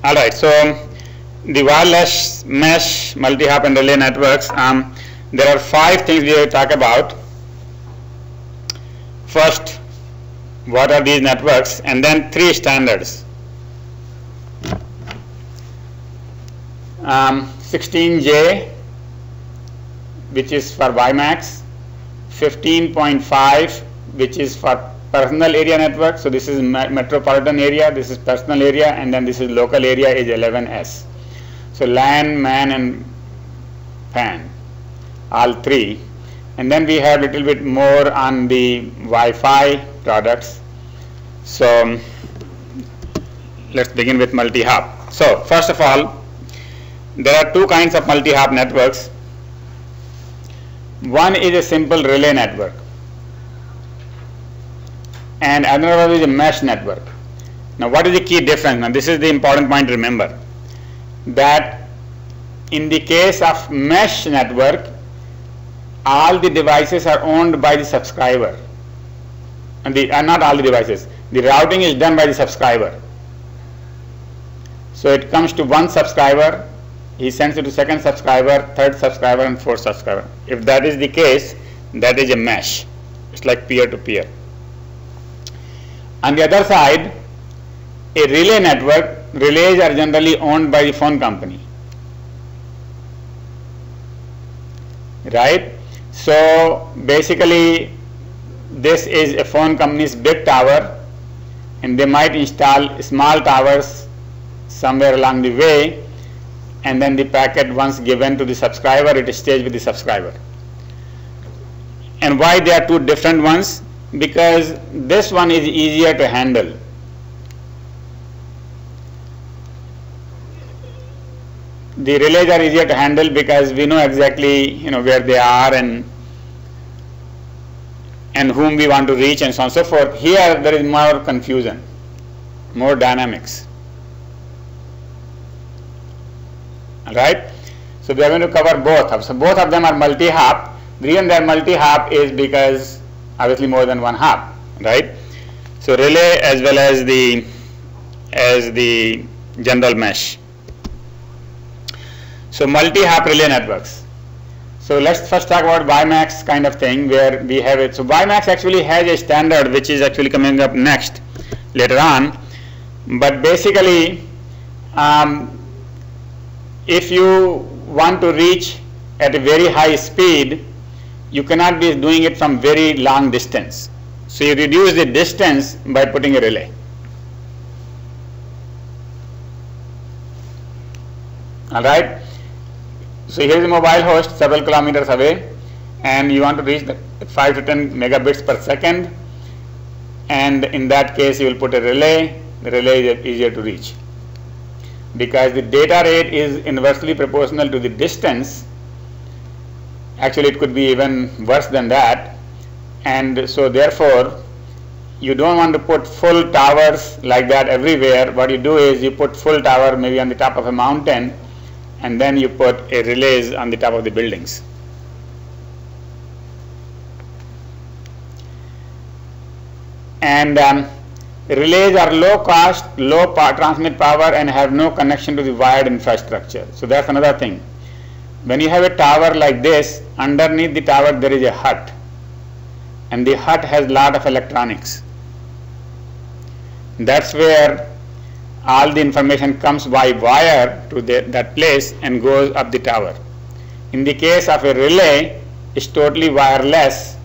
All right, so the wireless mesh, multi-hop and relay networks, there are 5 things we will talk about. First, what are these networks, and then 3 standards. 16J, which is for WiMAX, 15.5, which is for personal area network. So this is metropolitan area, this is personal area, and then this is local area is 11S. So LAN, MAN, and PAN, all 3. And then we have a little bit more on the Wi-Fi products. So let's begin with multi-hop. So first of all, there are 2 kinds of multi-hop networks. One is a simple relay network, and another one is a mesh network. Now what is the key difference? Now this is the important point to remember, that in the case of mesh network, all the devices are owned by the subscriber, and not all the devices. The routing is done by the subscriber. So it comes to one subscriber, he sends it to second subscriber, third subscriber, and fourth subscriber. If that is the case, that is a mesh. It's like peer-to-peer. On the other side, a relay network, relays are generally owned by the phone company, right? So basically, this is a phone company's big tower, and they might install small towers somewhere along the way, and then the packet, once given to the subscriber, it stays with the subscriber. And why there are 2 different ones? Because this one is easier to handle. The relays are easier to handle because we know exactly where they are and whom we want to reach and so on and so forth. Here there is more confusion, more dynamics. Alright, so we are going to cover both. So both of them are multi-hop. The reason they are multi-hop is because obviously more than one hop, right? So relay as well as the general mesh. So multi-hop relay networks. So let's first talk about WiMAX kind of thing where we have it. So WiMAX actually has a standard which is actually coming up next later on. But basically, if you want to reach at a very high speed, you cannot be doing it from very long distance. So you reduce the distance by putting a relay. Alright. So here is a mobile host several kilometers away, and you want to reach the 5 to 10 megabits per second, and in that case you will put a relay. The relay is easier to reach because the data rate is inversely proportional to the distance. Actually it could be even worse than that, and so therefore you don't want to put full towers like that everywhere. What you do is you put full tower maybe on the top of a mountain, and then you put a relays on the top of the buildings. And relays are low cost, low transmit power, and have no connection to the wired infrastructure. So that's another thing. When you have a tower like this, underneath the tower there is a hut, and the hut has a lot of electronics. That's where all the information comes by wire to that place and goes up the tower. In the case of a relay, it's totally wireless.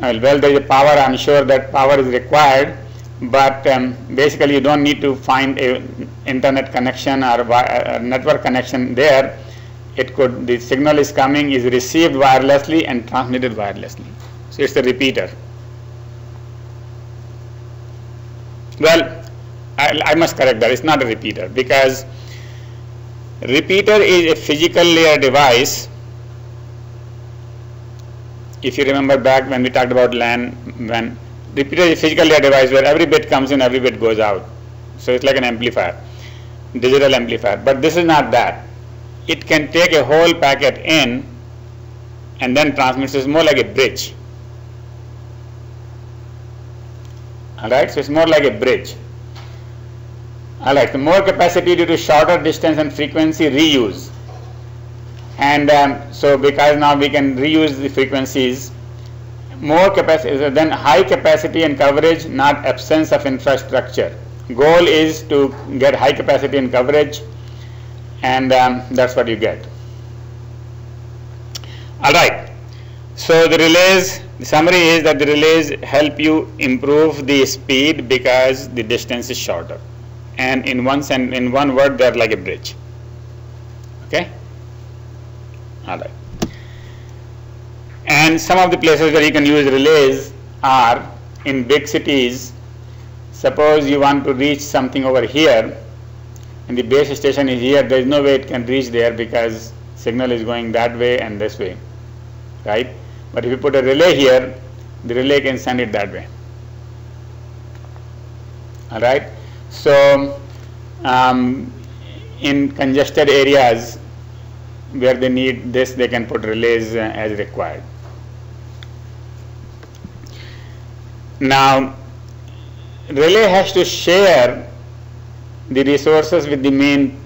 Well, there is a power, I'm sure that power is required, but basically you don't need to find a internet connection or a network connection there. The signal is coming, is received wirelessly and transmitted wirelessly. So it's a repeater. Well, I must correct that, it's not a repeater, because repeater is a physical layer device. If you remember back when we talked about LAN, when repeater is a physical layer device where every bit comes in, every bit goes out. So it's like an amplifier, digital amplifier. But this is not that. It can take a whole packet in and then transmits. It's more like a bridge. Alright, so it's more like a bridge. Alright, so more capacity due to shorter distance and frequency reuse. And so because now we can reuse the frequencies, more capacity, then high capacity and coverage, not absence of infrastructure. Goal is to get high capacity and coverage, and that's what you get. Alright, so the relays, the summary is that the relays help you improve the speed because the distance is shorter, and in one word they are like a bridge. Okay. Alright. And some of the places where you can use relays are in big cities. Suppose you want to reach something over here and the base station is here, there is no way it can reach there because signal is going that way and this way, right? But if you put a relay here, the relay can send it that way. Alright. So in congested areas where they need this, they can put relays as required. Now, relay has to share the resources with the main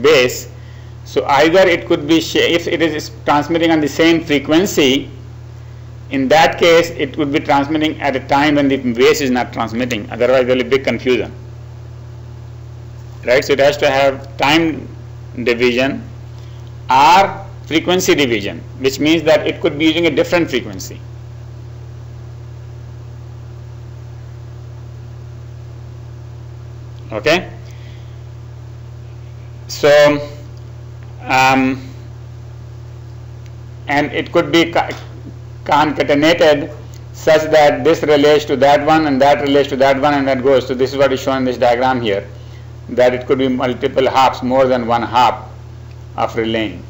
base. So either it could be if it is transmitting on the same frequency, in that case it would be transmitting at a time when the base is not transmitting, otherwise there will be big confusion. Right, so it has to have time division or frequency division, which means that it could be using a different frequency. Okay, so and it could be concatenated such that this relates to that one and that relates to that one and that goes. So this is what is shown in this diagram here, that it could be multiple hops, more than one hop of relaying.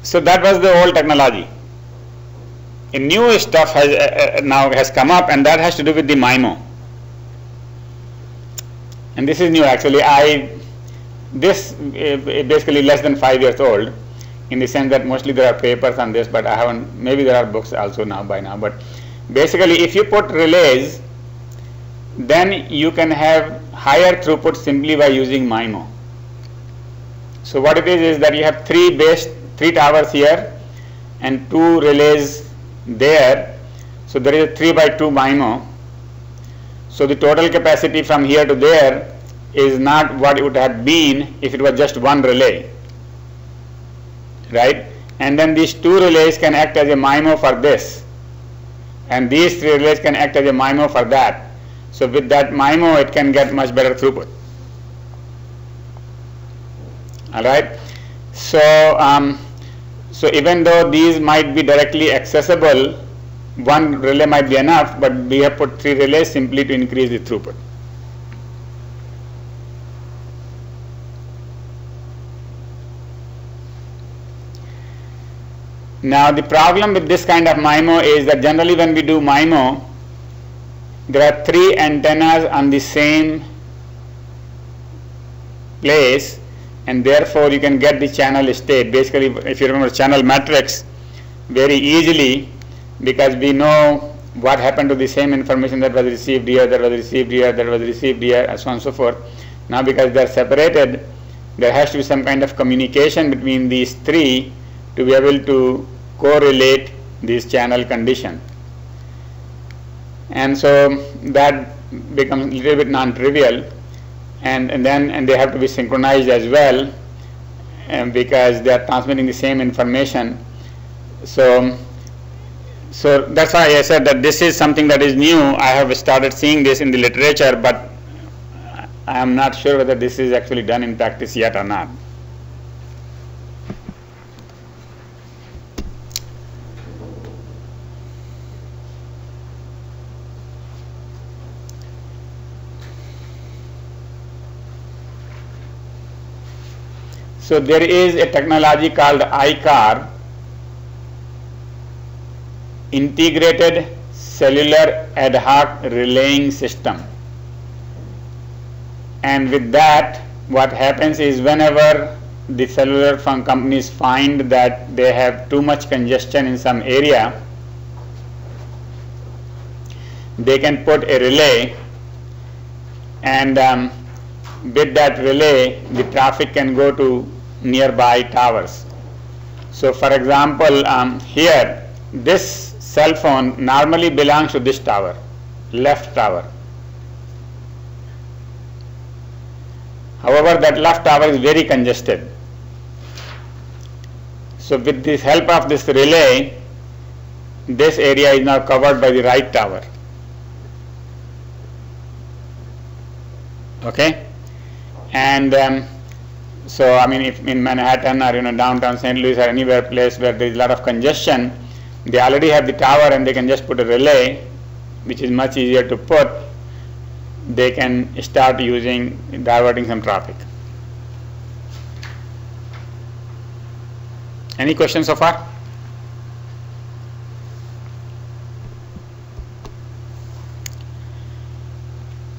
So that was the old technology. A new stuff now has come up, and that has to do with the MIMO. And this is new actually. This is basically less than 5 years old, in the sense that mostly there are papers on this, but I haven't, maybe there are books also now by now, but basically if you put relays, then you can have higher throughput simply by using MIMO. So what it is that you have three towers here and 2 relays there, so there is a 3x2 MIMO. So the total capacity from here to there is not what it would have been if it was just one relay, right? And then these 2 relays can act as a MIMO for this, and these 3 relays can act as a MIMO for that. So with that MIMO it can get much better throughput. Alright, so even though these might be directly accessible, one relay might be enough, but we have put 3 relays simply to increase the throughput. Now the problem with this kind of MIMO is that generally when we do MIMO, there are 3 antennas on the same place, and therefore you can get the channel state. Basically, if you remember channel matrix, very easily, because we know what happened to the same information that was received here, that was received here, that was received here, and so on and so forth. Now because they are separated, there has to be some kind of communication between these 3 to be able to correlate this channel condition. And so that becomes a little bit non-trivial, and they have to be synchronized as well, because they are transmitting the same information. So that's why I said that this is something that is new. I have started seeing this in the literature, but I am not sure whether this is actually done in practice yet or not. So there is a technology called iCAR, Integrated Cellular Ad Hoc Relaying System. And with that, what happens is whenever the cellular phone companies find that they have too much congestion in some area, they can put a relay, and with that relay the traffic can go to nearby towers. So for example, here this cell phone normally belongs to this tower, left tower. However, that left tower is very congested. So with the help of this relay, this area is now covered by the right tower. Okay, and so I mean, if in Manhattan or downtown St. Louis or anywhere place where there is a lot of congestion, they already have the tower and they can just put a relay, which is much easier to put. They can start diverting some traffic. Any questions so far?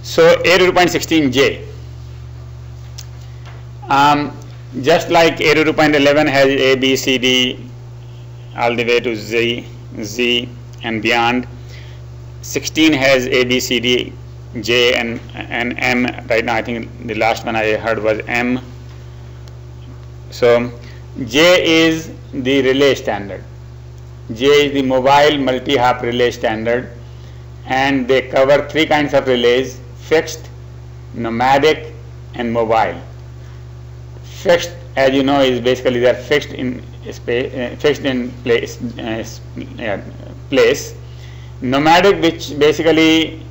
So 802.16j. Just like 802.11 has A, B, C, D, all the way to Z and beyond, 16 has A, B, C, D, J and M. Right now I think the last one I heard was M. So J is the relay standard. J is the mobile multi-hop relay standard, and they cover three kinds of relays: fixed, nomadic and mobile. Fixed, as you know, is basically they are fixed in space, place. Nomadic, which basically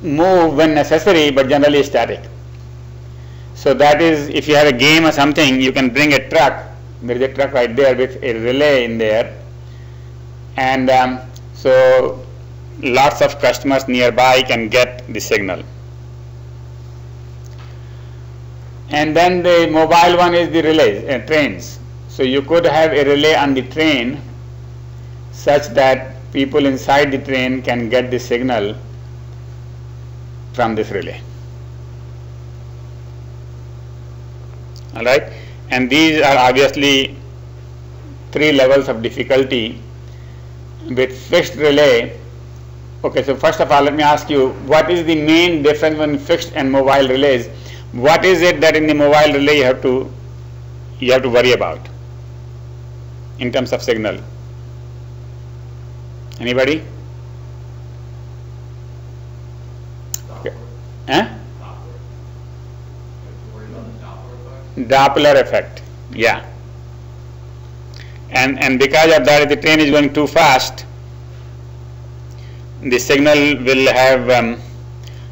move when necessary but generally static. So that is, if you have a game or something, you can bring a truck. There is a truck right there with a relay in there, and so lots of customers nearby can get the signal. And then the mobile one is the relays, trains. So you could have a relay on the train such that people inside the train can get the signal from this relay. All right, and these are obviously three levels of difficulty. With fixed relay, okay, so first of all let me ask you, what is the main difference between fixed and mobile relays? What is it that in the mobile relay you have to worry about in terms of signal? Anybody? Okay. Doppler effect, yeah. And because of that, if the train is going too fast, the signal will have.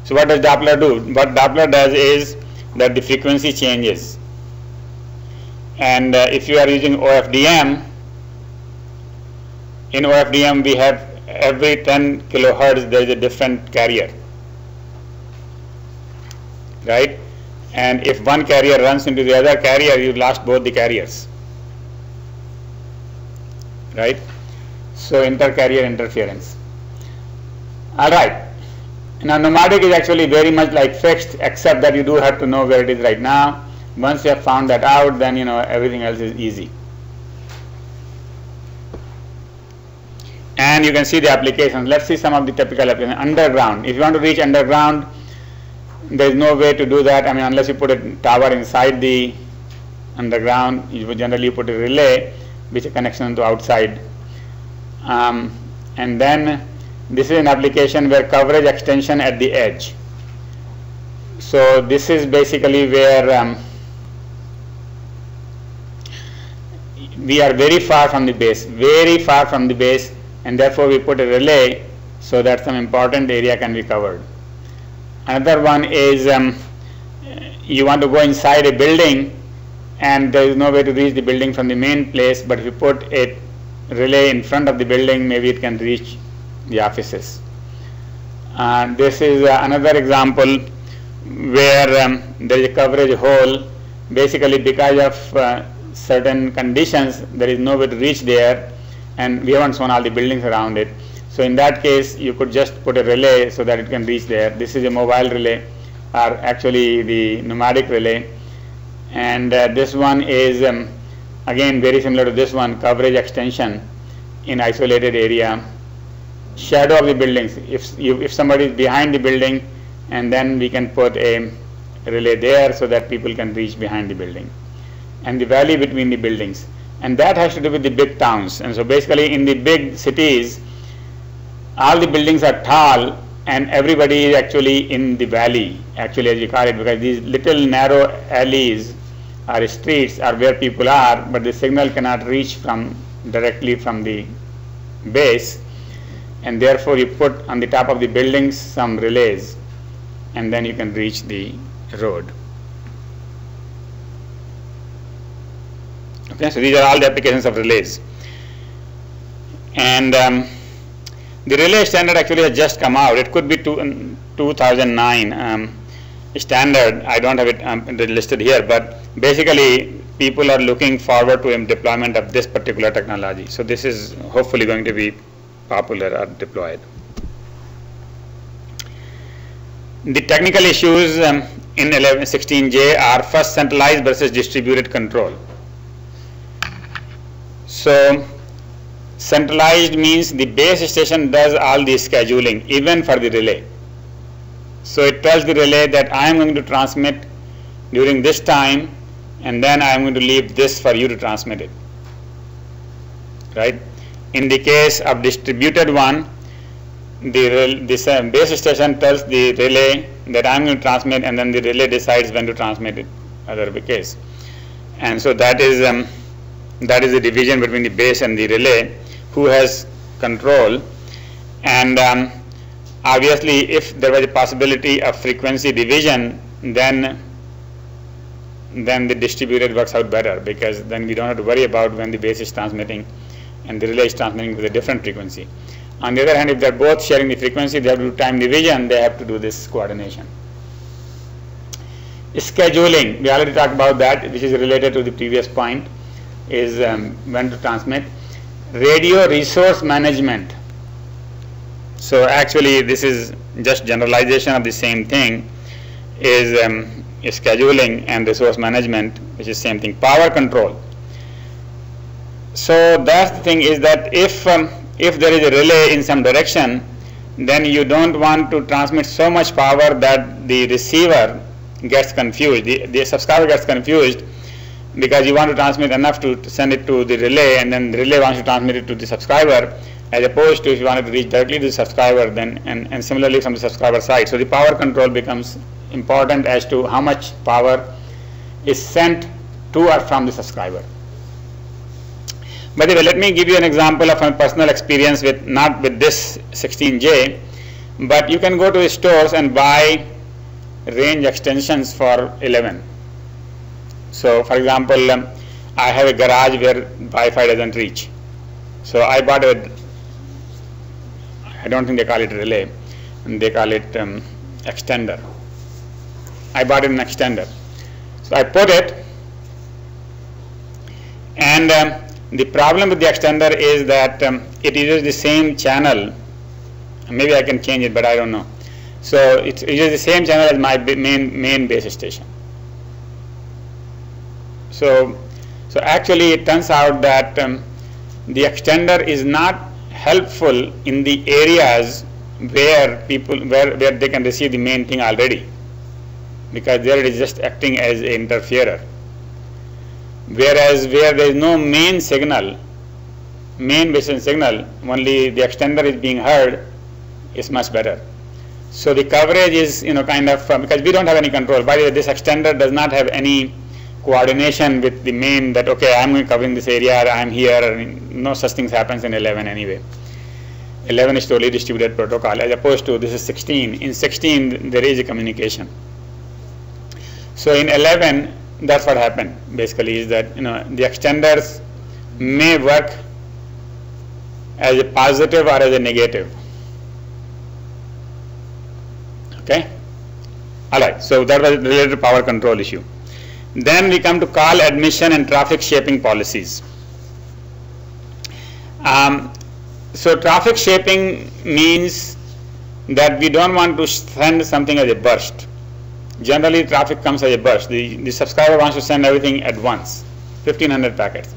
So what does Doppler do? What Doppler does is that the frequency changes. And if you are using OFDM, in OFDM we have every 10 kilohertz there is a different carrier, right? And if one carrier runs into the other carrier, you lost both the carriers, right? So inter-carrier interference. All right. Now nomadic is actually very much like fixed, except that you do have to know where it is right now. Once you have found that out, then everything else is easy. And you can see the applications. Let's see some of the typical applications. Underground. If you want to reach underground, there is no way to do that. I mean, unless you put a tower inside the underground, you would generally put a relay which is a connection to outside. And then this is an application where coverage extension at the edge. So this is basically where we are very far from the base, and therefore we put a relay so that some important area can be covered. Another one is you want to go inside a building and there is no way to reach the building from the main place, but if you put a relay in front of the building, maybe it can reach the offices. This is another example where there is a coverage hole. Basically, because of certain conditions, there is no way to reach there, and we haven't shown all the buildings around it. So in that case, you could just put a relay so that it can reach there. This is a mobile relay, or actually the nomadic relay, and this one is again very similar to this one, coverage extension in isolated area. shadow of the buildings. If somebody is behind the building, and then we can put a relay there so that people can reach behind the building, and the valley between the buildings. And that has to do with the big towns. And so basically in the big cities, all the buildings are tall and everybody is actually in the valley, actually, as you call it, because these little narrow alleys or streets are where people are, but the signal cannot reach directly from the base, and therefore you put on the top of the buildings some relays, and then you can reach the road. Okay, so these are all the applications of relays. And the relay standard actually has just come out. It could be 2009 standard. I don't have it listed here, but basically people are looking forward to deployment of this particular technology. So this is hopefully going to be popular or deployed. The technical issues in 1116J are first centralized versus distributed control. So centralized means the base station does all the scheduling, even for the relay. So it tells the relay that I am going to transmit during this time, and then I am going to leave this for you to transmit it. Right? In the case of distributed one, this base station tells the relay that I am going to transmit, and then the relay decides when to transmit it, other case. And so that is the division between the base and the relay, who has control. And obviously if there was a possibility of frequency division, then the distributed works out better, because then we don't have to worry about when the base is transmitting and the relay is transmitting with a different frequency. On the other hand, if they are both sharing the frequency, they have to do time division, they have to do this coordination. Scheduling, we already talked about that, which is related to the previous point, is when to transmit. Radio resource management. So actually this is just generalization of the same thing, is scheduling and resource management, which is same thing. Power control. So that's the thing, is that if there is a relay in some direction, then you don't want to transmit so much power that the receiver gets confused, the subscriber gets confused, because you want to transmit enough to send it to the relay, and then the relay wants to transmit it to the subscriber, as opposed to if you wanted to reach directly to the subscriber, then and similarly from the subscriber side. So the power control becomes important as to how much power is sent to or from the subscriber. By the way, let me give you an example of my personal experience with, not with this 16J, but you can go to the stores and buy range extensions for 11. So for example, I have a garage where Wi-Fi doesn't reach. So I bought I don't think they call it relay, they call it extender. I bought an extender. So I put it, and the problem with the extender is that it uses the same channel. Maybe I can change it, but I don't know. So it uses the same channel as my main base station. So actually it turns out that the extender is not helpful in the areas where where they can receive the main thing already, because there it is just acting as an interferer. Whereas where there is no main base station signal, only the extender is being heard, is much better. So the coverage is kind of because we don't have any control. By the way, this extender does not have any coordination with the main, that okay, I'm going covering this area, I'm here. No such things happens in 11 anyway. 11 is totally distributed protocol, as opposed to this is 16. In 16 there is a communication. So in 11, that's what happened basically, is that the extenders may work as a positive or as a negative. Okay. All right. So that was related to power control issue. Then we come to call admission and traffic shaping policies. So traffic shaping means that we don't want to send something as a burst. Generally traffic comes as a burst. The subscriber wants to send everything at once, 1500 packets.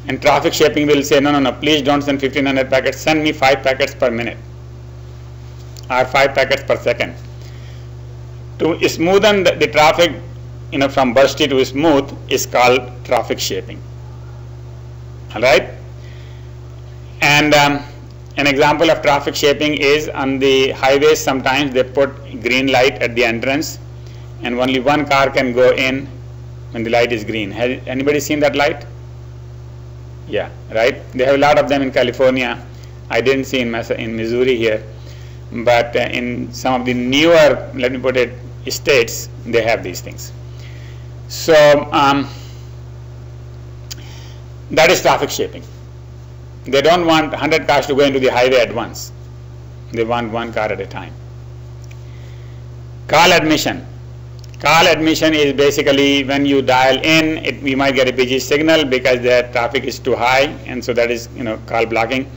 And traffic shaping will say, no, please don't send 1500 packets, send me 5 packets per minute or 5 packets per second. To smoothen the traffic, from bursty to smooth is called traffic shaping. All right. And an example of traffic shaping is on the highways. Sometimes they put green light at the entrance, and only one car can go in when the light is green. Has anybody seen that light? Yeah, right. They have a lot of them in California. I didn't see in Missouri here, but in some of the newer, let me put it, states, they have these things. So that is traffic shaping. They don't want 100 cars to go into the highway at once. They want one car at a time. Call admission. Call admission is basically when you dial in, we might get a busy signal because the traffic is too high, and so that is call blocking.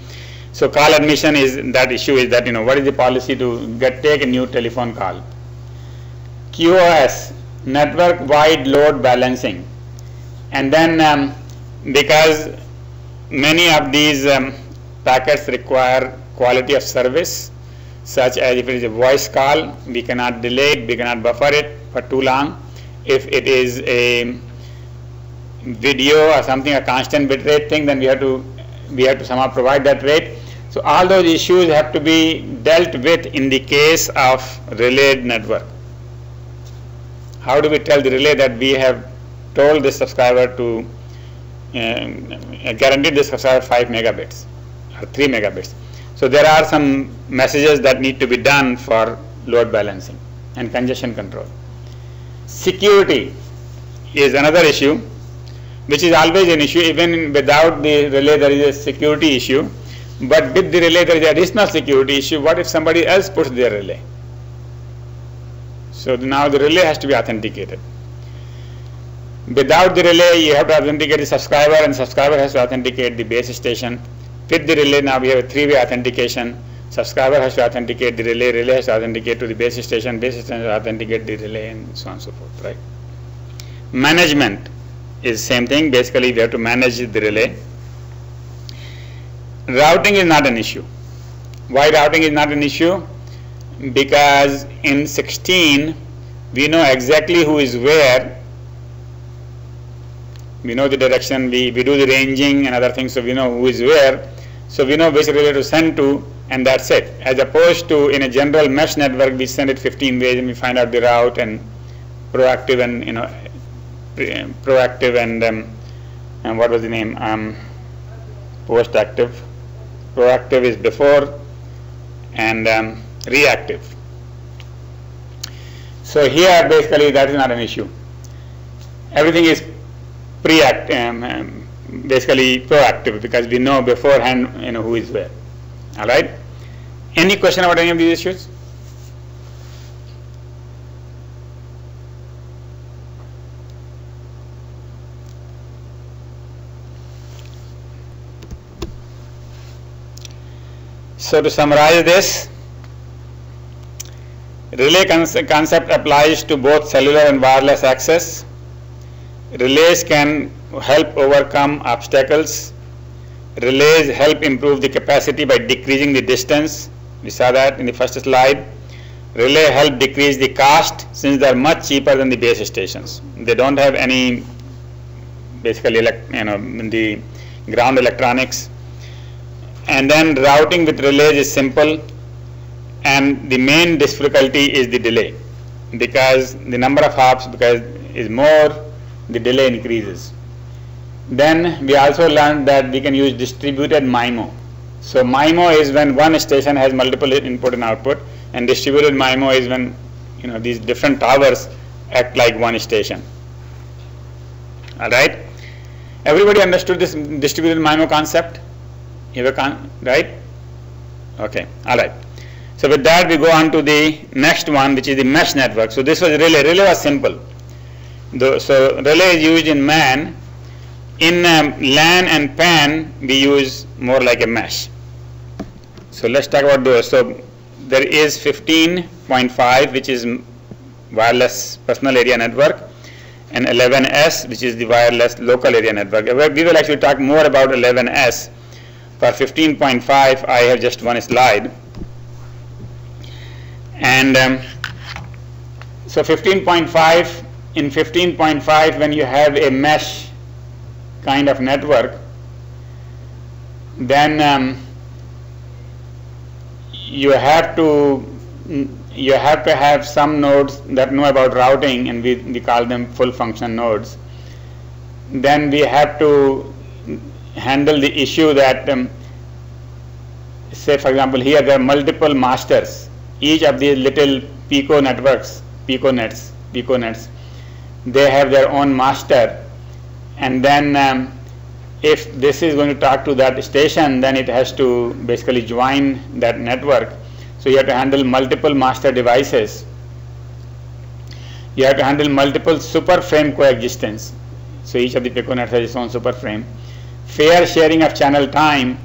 So call admission is that issue is that what is the policy to take a new telephone call. QoS, network wide load balancing, and then because many of these packets require quality of service, such as if it is a voice call, we cannot delay it, we cannot buffer it for too long. If it is a video or something, a constant bit rate thing, then we have to somehow provide that rate. So all those issues have to be dealt with in the case of relayed network. How do we tell the relay that we have told this subscriber to guaranteed this subscriber 5 megabits or 3 megabits? So there are some messages that need to be done for load balancing and congestion control. Security is another issue, which is always an issue. Even without the relay there is a security issue, but with the relay there is an additional security issue. What if somebody else puts their relay? So now the relay has to be authenticated. Without the relay, you have to authenticate the subscriber, and the subscriber has to authenticate the base station. With the relay, now we have a 3-way authentication. Subscriber has to authenticate the relay, relay has to authenticate to the base station has to authenticate the relay, and so on and so forth, right? Management is same thing. Basically, we have to manage the relay. Routing is not an issue. Why routing is not an issue? Because in 16, we know exactly who is where. We know the direction, we do the ranging and other things, so we know who is where. So we know which relay to send to, and that's it. As opposed to in a general mesh network, we send it 15 ways and we find out the route, and proactive and what was the name? Post-active. Proactive is before, and reactive. So here basically that is not an issue. Everything is basically proactive, because we know beforehand who is where. All right. Any question about any of these issues? So to summarize this, relay concept applies to both cellular and wireless access. Relays can help overcome obstacles. Relays help improve the capacity by decreasing the distance. We saw that in the first slide. Relay help decrease the cost, since they are much cheaper than the base stations. They don't have any basically the ground electronics. And then routing with relays is simple, and the main difficulty is the delay, because the number of hops is more, the delay increases. Then we also learned that we can use distributed MIMO. So MIMO is when one station has multiple input and output, and distributed MIMO is when these different towers act like one station. All right. Everybody understood this distributed MIMO concept? Right? Okay. All right. So with that, we go on to the next one, which is the mesh network. So this was relay. Relay was simple. So relay is used in MAN. In LAN and PAN, we use more like a mesh. So let's talk about those. So there is 15.5, which is wireless personal area network, and 11S, which is the wireless local area network. We will actually talk more about 11S. For 15.5, I have just one slide. And so 15.5, in 15.5, when you have a mesh kind of network, then you have to have some nodes that know about routing, and we call them full function nodes. Then we have to handle the issue that say, for example, here there are multiple masters. Each of these little pico nets, they have their own master, and then if this is going to talk to that station, then it has to basically join that network. So you have to handle multiple master devices. You have to handle multiple super frame coexistence. So each of the piconets has its own super frame. Fair sharing of channel time,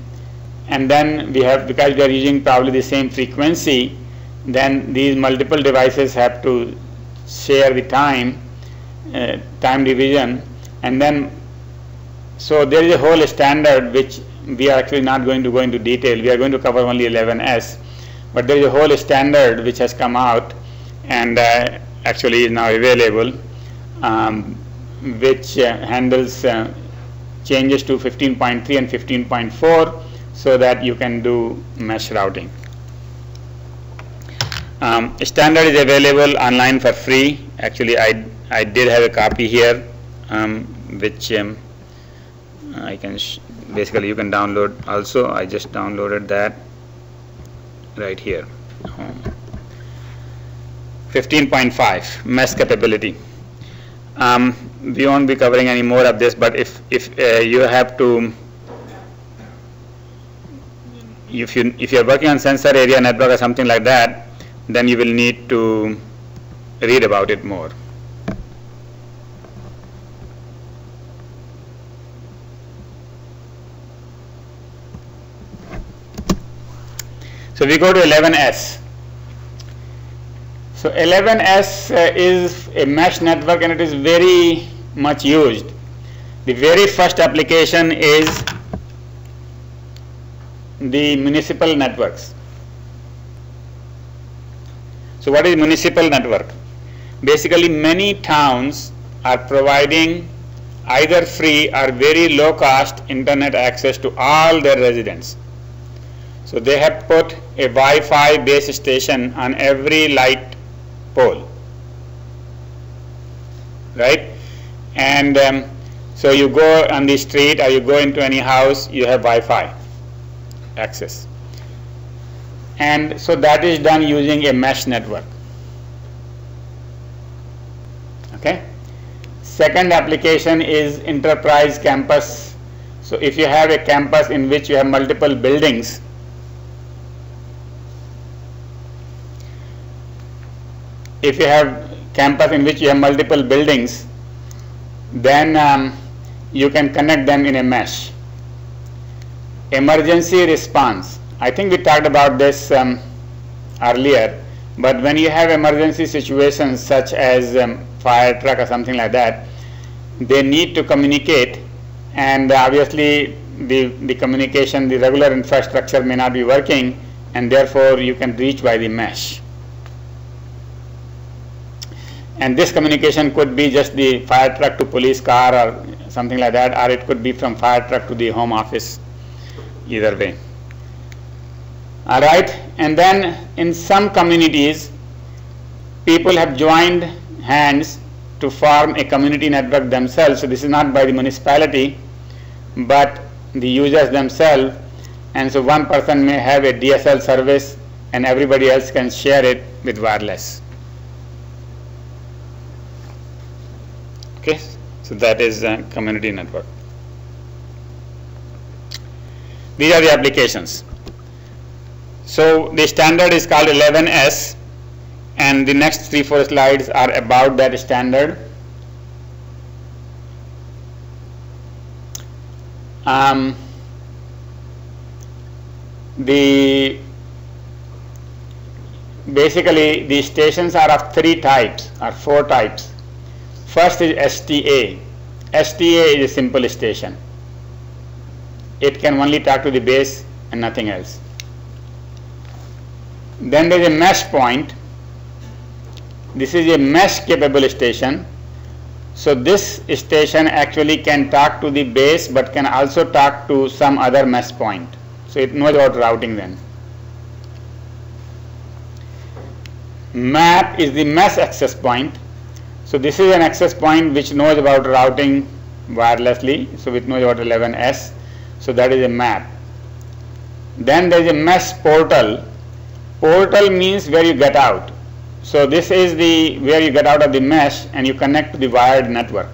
and then we have, because we are using probably the same frequency, then these multiple devices have to share the time division, and then so there is a whole standard which we are actually not going to go into detail. We are going to cover only 11S, but there is a whole standard which has come out and actually is now available, which handles changes to 15.3 and 15.4 so that you can do mesh routing. Standard is available online for free. Actually, I did have a copy here, which I can basically you can download also. I just downloaded that right here. 15.5 mesh capability. We won't be covering any more of this, but if you have to, if you are working on sensor area network or something like that, then you will need to read about it more. So we go to 11S. So 11S is a mesh network, and it is very much used. The very first application is the municipal networks. So what is municipal network? Basically, many towns are providing either free or very low cost internet access to all their residents. So they have put a Wi-Fi base station on every light pole, right? And so you go on the street or you go into any house, you have Wi-Fi access. And so that is done using a mesh network. Okay. Second application is enterprise campus. So if you have a campus in which you have multiple buildings, then you can connect them in a mesh. Emergency response. I think we talked about this earlier, but when you have emergency situations such as fire truck or something like that, they need to communicate, and obviously the communication, the regular infrastructure may not be working, and therefore you can reach by the mesh. And this communication could be just the fire truck to police car or something like that, or it could be from fire truck to the home office, either way. All right, and then in some communities, people have joined hands to form a community network themselves. So this is not by the municipality, but the users themselves. And so one person may have a DSL service, and everybody else can share it with wireless. Okay, so that is a community network. These are the applications. So the standard is called 11S, and the next 3-4 slides are about that standard. Basically the stations are of 3 types or 4 types. First is STA. STA is a simple station. It can only talk to the base and nothing else. Then there is a mesh point. This is a mesh capable station. So this station actually can talk to the base but can also talk to some other mesh point. So it knows about routing then. Map is the mesh access point. So this is an access point which knows about routing wirelessly. So it knows about 11S. So that is a map. Then there is a mesh portal. Portal means where you get out. So this is the where you get out of the mesh and you connect to the wired network.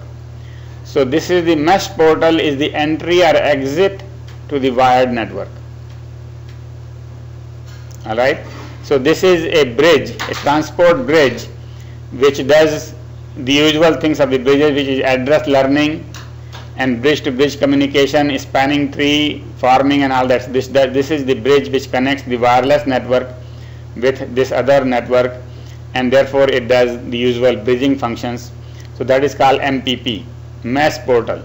So this is the mesh portal is the entry or exit to the wired network. All right. So this is a bridge, a transport bridge, which does the usual things of the bridges, which is address learning and bridge-to-bridge communication, spanning tree forming, and all that. This is the bridge which connects the wireless network with this other network, and therefore it does the usual bridging functions. So that is called MPP, mesh portal.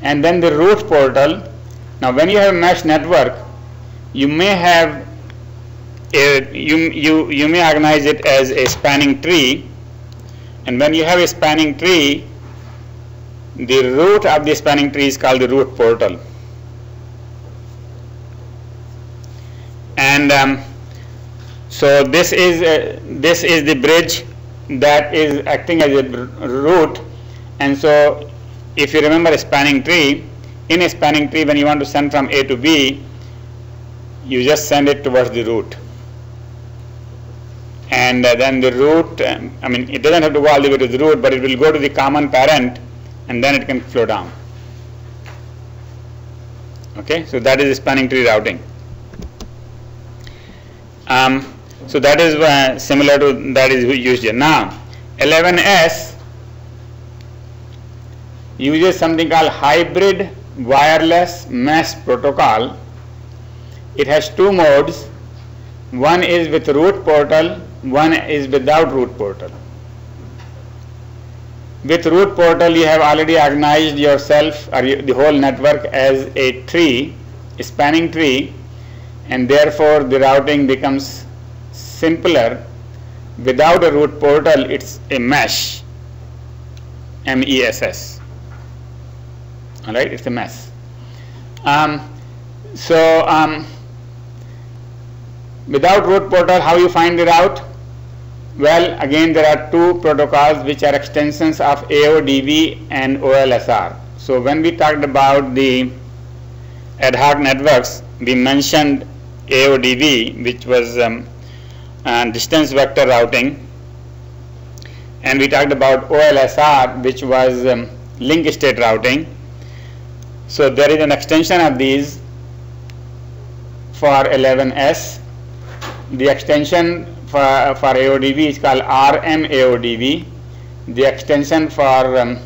And then the root portal. Now when you have a mesh network, you may have you may organize it as a spanning tree, and when you have a spanning tree, the root of the spanning tree is called the root portal. And so this is the bridge that is acting as a root. And so if you remember a spanning tree, in a spanning tree when you want to send from A to B, you just send it towards the root. And then the root, I mean, it doesn't have to go all the way to the root, but it will go to the common parent and then it can flow down. Okay, so that is spanning tree routing. So that is similar to that is used here. Now 11S uses something called hybrid wireless mesh protocol. It has two modes. One is with root portal, one is without root portal. With root portal, you have already organized yourself or the whole network as a tree, a spanning tree, and therefore the routing becomes simpler. Without a root portal, it's a mesh, MESS. All right, it's a mesh. Without root portal, how you find the route? Well, again, there are two protocols which are extensions of AODV and OLSR. So when we talked about the ad hoc networks, we mentioned AODV, which was distance vector routing, and we talked about OLSR, which was link state routing. So there is an extension of these for 11S. The extension for AODV is called RMAODV. The extension for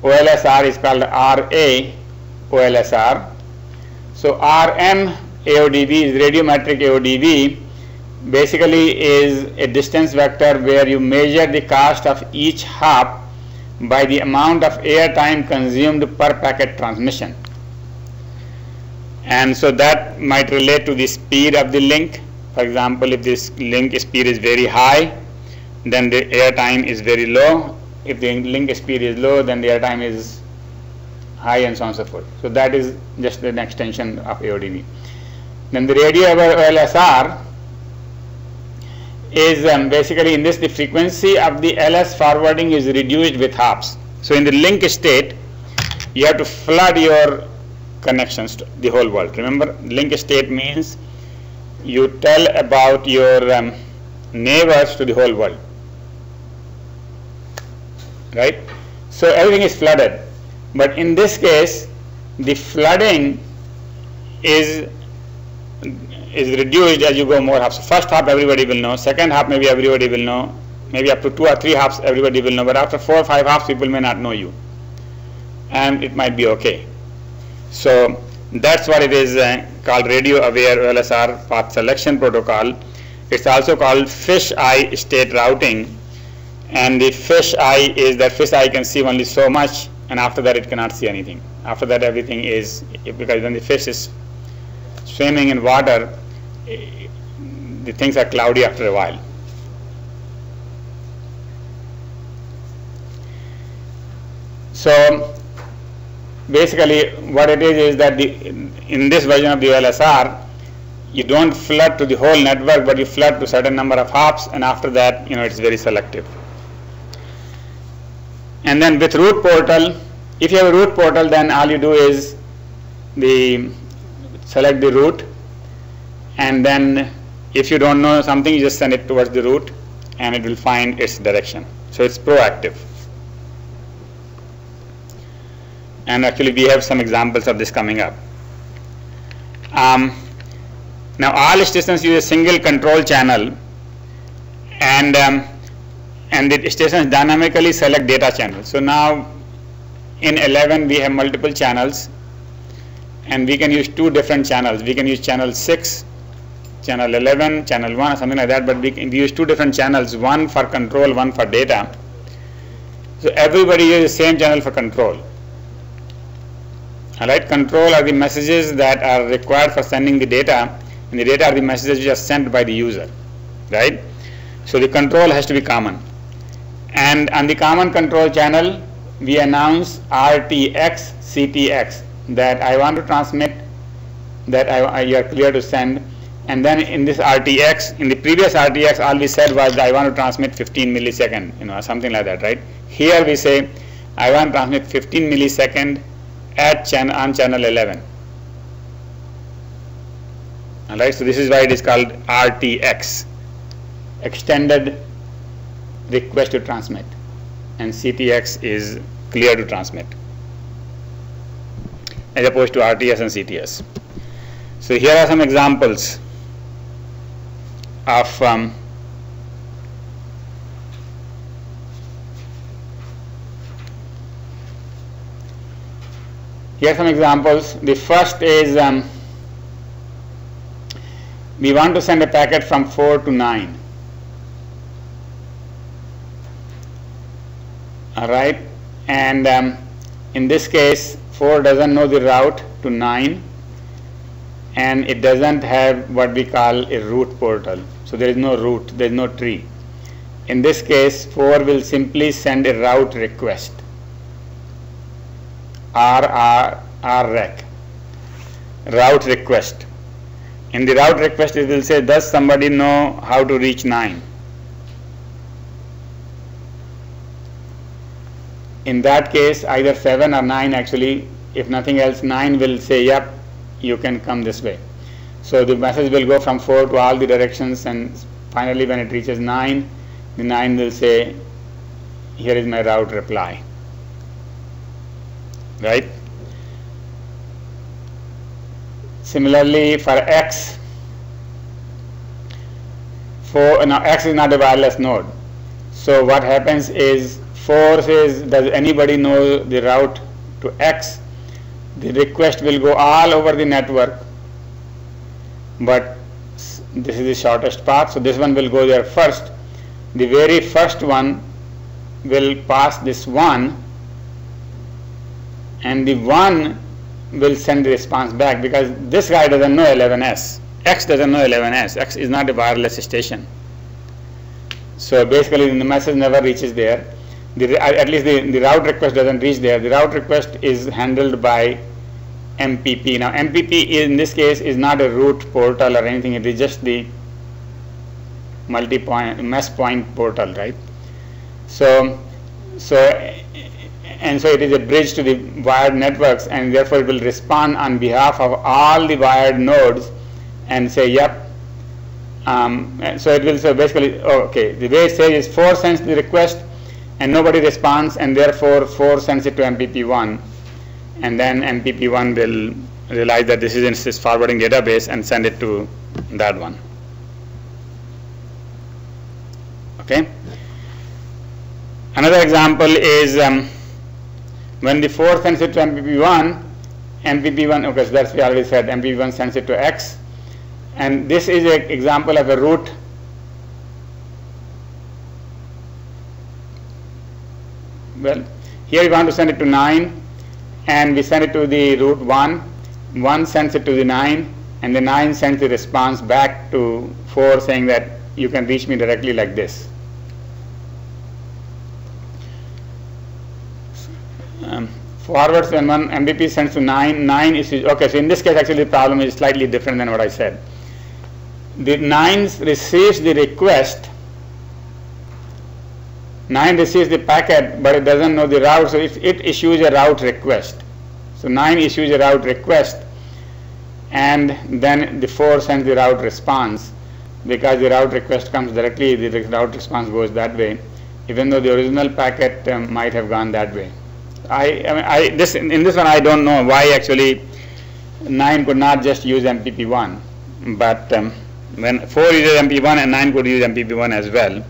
OLSR is called RA OLSR. So RMAODV is radiometric AODV. Basically is a distance vector where you measure the cost of each hop by the amount of air time consumed per packet transmission. And so that might relate to the speed of the link. For example, if this link speed is very high, then the air time is very low. If the link speed is low, then the air time is high, and so on and so forth. So that is just an extension of AODV. Then the radio over OLSR is basically in this the frequency of the LS forwarding is reduced with hops. So in the link state, you have to flood your connections to the whole world. Remember, link state means you tell about your neighbors to the whole world, right? So everything is flooded, but in this case the flooding is reduced as you go more hops. So first hop everybody will know, second hop maybe everybody will know, maybe up to 2 or 3 hops everybody will know, but after 4 or 5 hops people may not know you, and it might be okay. So that's what it is called radio aware OLSR path selection protocol. It's also called fish eye state routing, And the fish eye is that fish eye can see only so much, and after that it cannot see anything. After that everything is, because when the fish is swimming in water, the things are cloudy after a while. So basically what it is that in this version of the OLSR, you don't flood to the whole network, but you flood to a certain number of hops, and after that, it's very selective. And then with root portal, if you have a root portal, then all you do is select the root, and then if you don't know something, you just send it towards the root, and it will find its direction. So it's proactive. And actually we have some examples of this coming up. Now all stations use a single control channel, and the stations dynamically select data channels. So now in 11 we have multiple channels, and we can use two different channels. We can use channel 6, channel 11, channel 1, or something like that, but we use two different channels, one for control, one for data. So everybody uses the same channel for control. Alright, control are the messages that are required for sending the data, and the data are the messages which are sent by the user, right? So the control has to be common. And on the common control channel, we announce RTX, CTX, that I want to transmit, that you are clear to send. And then in this RTX, in the previous RTX, all we said was I want to transmit 15 millisecond, something like that, right? Here we say I want to transmit 15 millisecond on channel 11. Alright, so this is why it is called RTX, extended request to transmit, and CTX is clear to transmit, as opposed to RTS and CTS. So here are some examples of here are some examples. The first is we want to send a packet from 4 to 9. Alright, and in this case 4 doesn't know the route to 9, and it doesn't have what we call a root portal. So there is no root, there is no tree. In this case 4 will simply send a route request, RREC, route request. In the route request it will say, does somebody know how to reach 9? In that case either 7 or 9, actually, if nothing else, 9 will say, yep, you can come this way. So the message will go from 4 to all the directions, and finally when it reaches 9, the 9 will say, here is my route reply, right? Similarly for X, now X is not a wireless node. So what happens is 4 says, does anybody know the route to X? The request will go all over the network, but this is the shortest path, so this one will go there first. The very first one will pass this 1, and the 1 will send the response back, because this guy doesn't know 11S. X doesn't know 11S. X is not a wireless station. So basically the message never reaches there. At least the route request doesn't reach there. The route request is handled by MPP. Now MPP in this case is not a root portal or anything. It is just the mesh point portal, right? So it is a bridge to the wired networks, and therefore it will respond on behalf of all the wired nodes and say, yep. So it will say basically, okay, the way it says is 4 sends the request and nobody responds, and therefore 4 sends it to MPP1, and then MPP1 will realize that this is in this forwarding database and send it to that one. Okay. Another example is when the 4 sends it to MPP1, okay, so that's we already said, MPP1 sends it to X, and this is an example of a root Well, here we want to send it to 9, and we send it to the route 1. 1 sends it to the 9, and the 9 sends the response back to 4 saying that you can reach me directly like this. Forwards, when one MBP sends to 9, 9 is, okay, so in this case actually the problem is slightly different than what I said. The 9 receives the request, 9 receives the packet, but it doesn't know the route, so it issues a route request. So 9 issues a route request, and then the 4 sends the route response. Because the route request comes directly, the route response goes that way, even though the original packet might have gone that way. In this one I don't know why actually 9 could not just use MPP1, but when 4 uses MP1 and 9 could use MPP1 as well,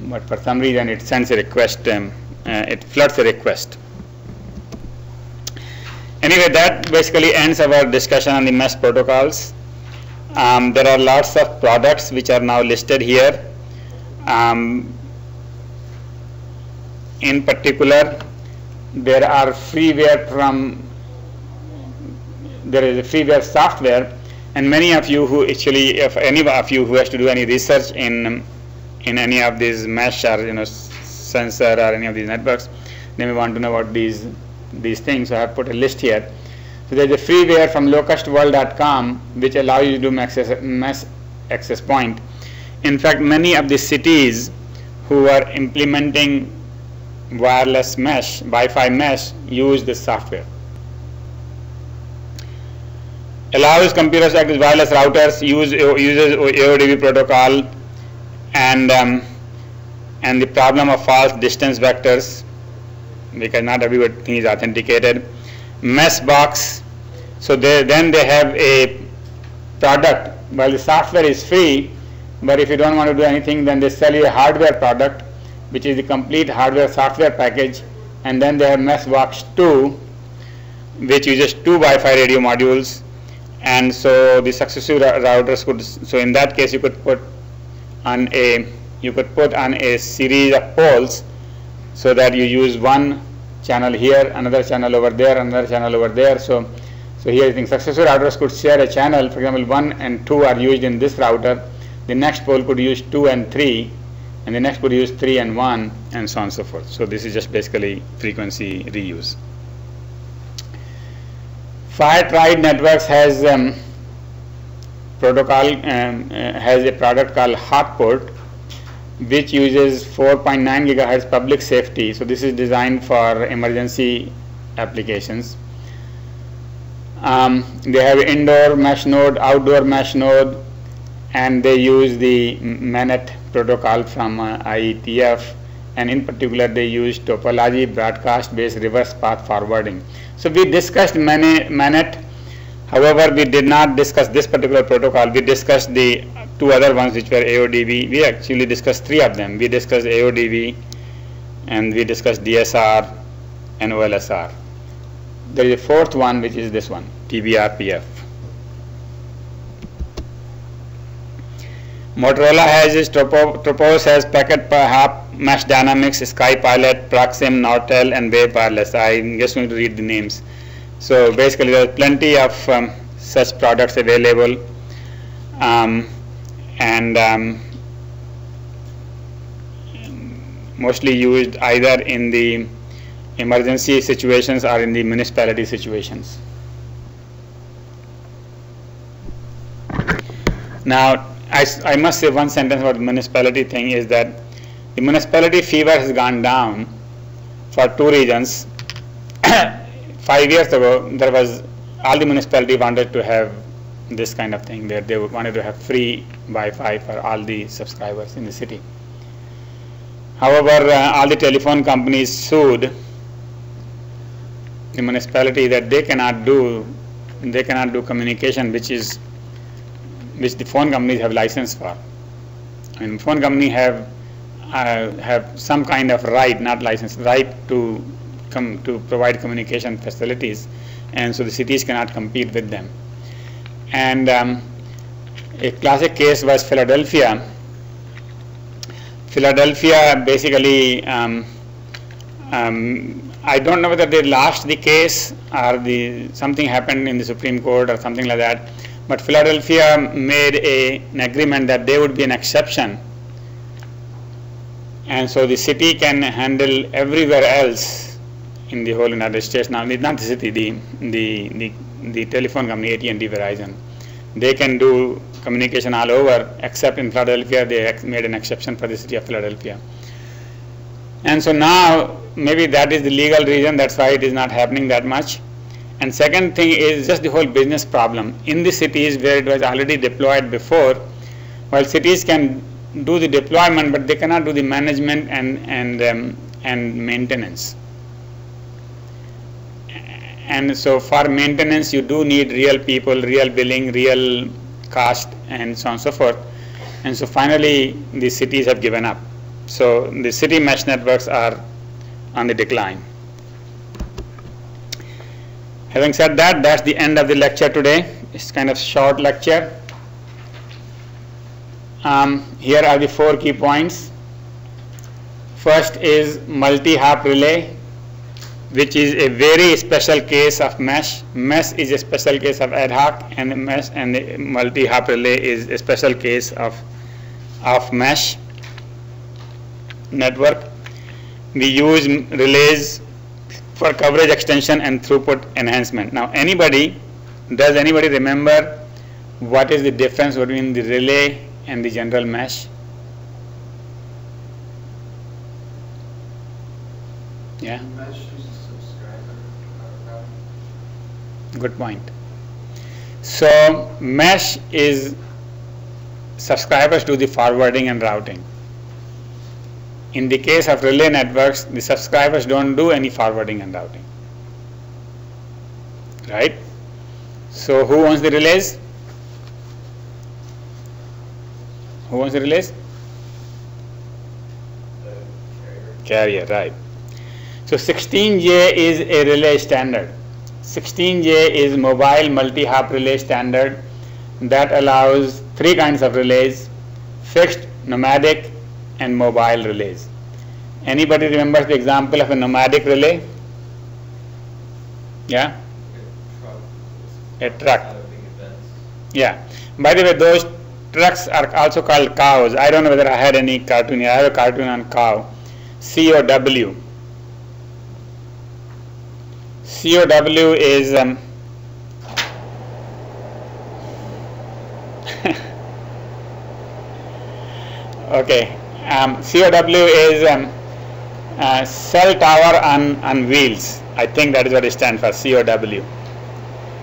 but for some reason it sends a request, it floods a request. Anyway, that basically ends our discussion on the mesh protocols. There are lots of products which are now listed here. In particular, there are freeware there is a freeware software, and many of you who actually, if any of you who has to do any research in any of these mesh or sensor or any of these networks, they may want to know about these things. So I have put a list here. So there is a freeware from locustworld.com which allows you to do mesh access point. In fact, many of the cities who are implementing wireless mesh, Wi-Fi mesh, use this software. Allows computers to act as wireless routers, uses AODV protocol, and the problem of false distance vectors, because not everything is authenticated. Mesh box, so then they have a product. Well, the software is free, but if you don't want to do anything, then they sell you a hardware product, which is the complete hardware software package, and then they have Mesh Box 2, which uses 2 Wi-Fi radio modules, and so the successive routers could. So in that case, you could put on a series of poles, so that you use one channel here, another channel over there, another channel over there. So here I think successive routers could share a channel. For example, 1 and 2 are used in this router. The next pole could use 2 and 3. And the next could use 3 and 1, and so on and so forth. So this is just basically frequency reuse. Firetried Networks has has a product called Hotport, which uses 4.9 gigahertz public safety. So this is designed for emergency applications. They have indoor mesh node, outdoor mesh node, and they use the MANET protocol from IETF, and in particular they use topology broadcast based reverse path forwarding. So we discussed MANET, however we did not discuss this particular protocol. We discussed the 2 other ones which were AODV. We actually discussed 3 of them. We discussed AODV, and we discussed DSR and OLSR. There is a 4th one which is this one, TBRPF. Motorola has its Tropos has Packet per Hop, Mesh Dynamics, Sky Pilot, Proxim, Nortel, and Wave Wireless. I'm just going to read the names. So basically there are plenty of such products available, and mostly used either in the emergency situations or in the municipality situations. Now, I must say one sentence about the municipality thing is that the municipality fever has gone down for 2 reasons. 5 years ago, there was all the municipality wanted to have this kind of thing, where they wanted to have free Wi-Fi for all the subscribers in the city. However, all the telephone companies sued the municipality that they cannot do communication which the phone companies have license for. And phone companies have some kind of right, not license, right to provide communication facilities, and so the cities cannot compete with them. And a classic case was Philadelphia. Philadelphia basically I don't know whether they lost the case or something happened in the Supreme Court or something like that, but Philadelphia made an agreement that there would be an exception, and so the city can handle everywhere else in the whole United States. Now, not the city, the telephone company, AT&T, Verizon, they can do communication all over, except in Philadelphia they made an exception for the city of Philadelphia. And so now maybe that is the legal reason, that's why it is not happening that much. And second thing is just the whole business problem. In the cities where it was already deployed before, while cities can do the deployment, but they cannot do the management and maintenance. And so for maintenance you do need real people, real billing, real cost, and so on and so forth. And so finally the cities have given up. So the city mesh networks are on the decline. Having said that, that's the end of the lecture today. It's kind of short lecture. Here are the 4 key points. First is multi-hop relay, which is a very special case of mesh. Mesh is a special case of ad hoc, and the multi-hop relay is a special case of mesh network. We use relays for coverage extension and throughput enhancement. Now, does anybody remember what is the difference between the relay and the general mesh? Yeah? Mesh uses subscriber routing. Good point. So mesh is subscribers do the forwarding and routing. In the case of relay networks, the subscribers don't do any forwarding and routing. Right? So who owns the relays? Who owns the relays? The Carrier, right. So 16J is a relay standard. 16J is mobile multi-hop relay standard that allows 3 kinds of relays: fixed, nomadic, and mobile relays. Anybody remembers the example of a nomadic relay? Yeah? A truck. Yeah. By the way, those trucks are also called cows. I don't know whether I had any cartoon here. I have a cartoon on cow. COW. COW is okay. COW is cell tower on wheels. I think that is what it stands for, COW.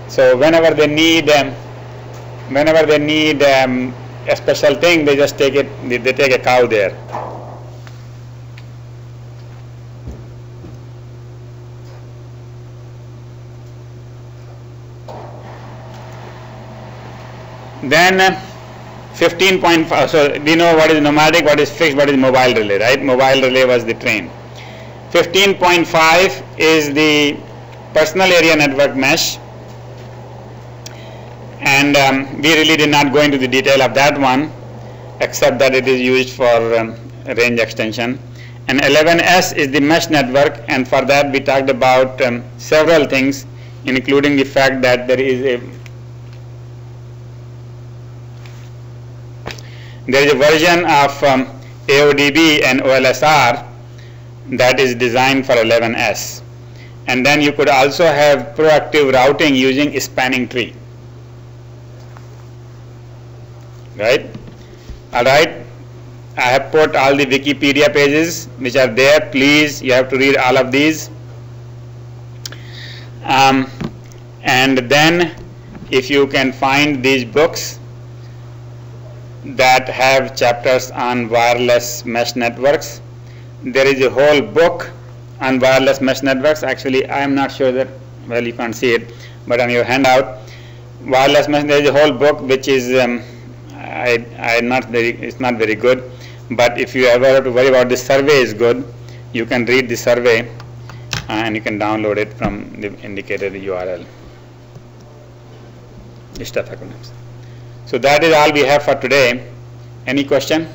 So whenever they need a special thing, they just take it. They take a cow there. Then 15.5, so we know what is nomadic, what is fixed, what is mobile relay, right? Mobile relay was the train. 15.5 is the personal area network mesh, and we really did not go into the detail of that one, except that it is used for range extension. And 11S is the mesh network, and for that we talked about several things, including the fact that there is a version of AODB and OLSR that is designed for 11S. And then you could also have proactive routing using a spanning tree. Right? Alright. I have put all the Wikipedia pages which are there. Please, you have to read all of these. And then if you can find these books that have chapters on wireless mesh networks. There is a whole book on wireless mesh networks. Actually, I am not sure that, well, you can't see it, but on your handout, wireless mesh, there is a whole book which is, it's not very good, but if you ever have to worry about this survey is good, you can read the survey and you can download it from the indicated URL. List of acronyms. So that is all we have for today. Any question?